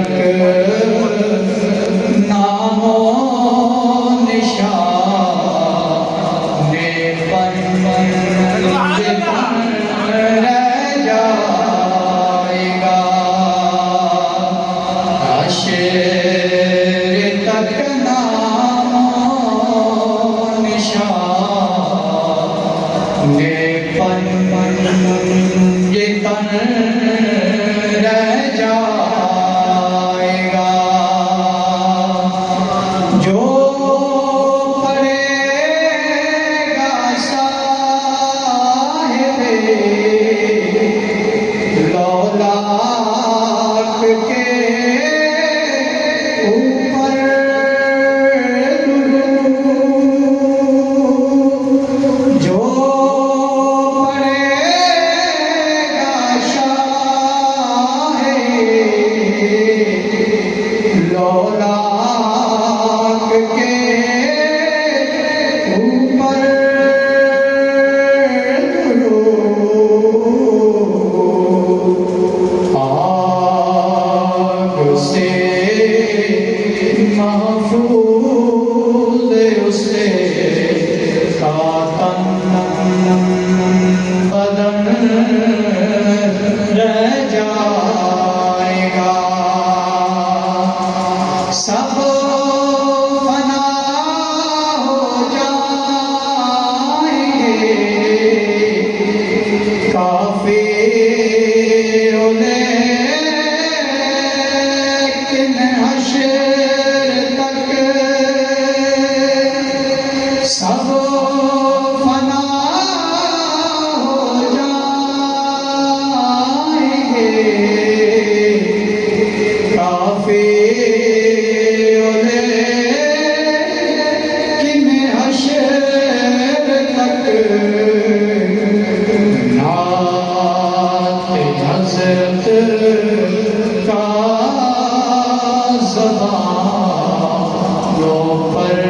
तक नामो निशान पर रह जाएगा। हश्र तक नामो निशान पर ये तन रह जाएगा। जो पड़ेगा साहिबे लौलाक के ऊपर जो लौलाक के ऊपर आग से महफूज उसे का तन बदन रह जाएगा। सब फना हो जाएंगे काफिर लेकिन हश्र तक सब फना हो जाएंगे काफिर लेकिन हश्र तक नात हज़रत का ज़बानों पर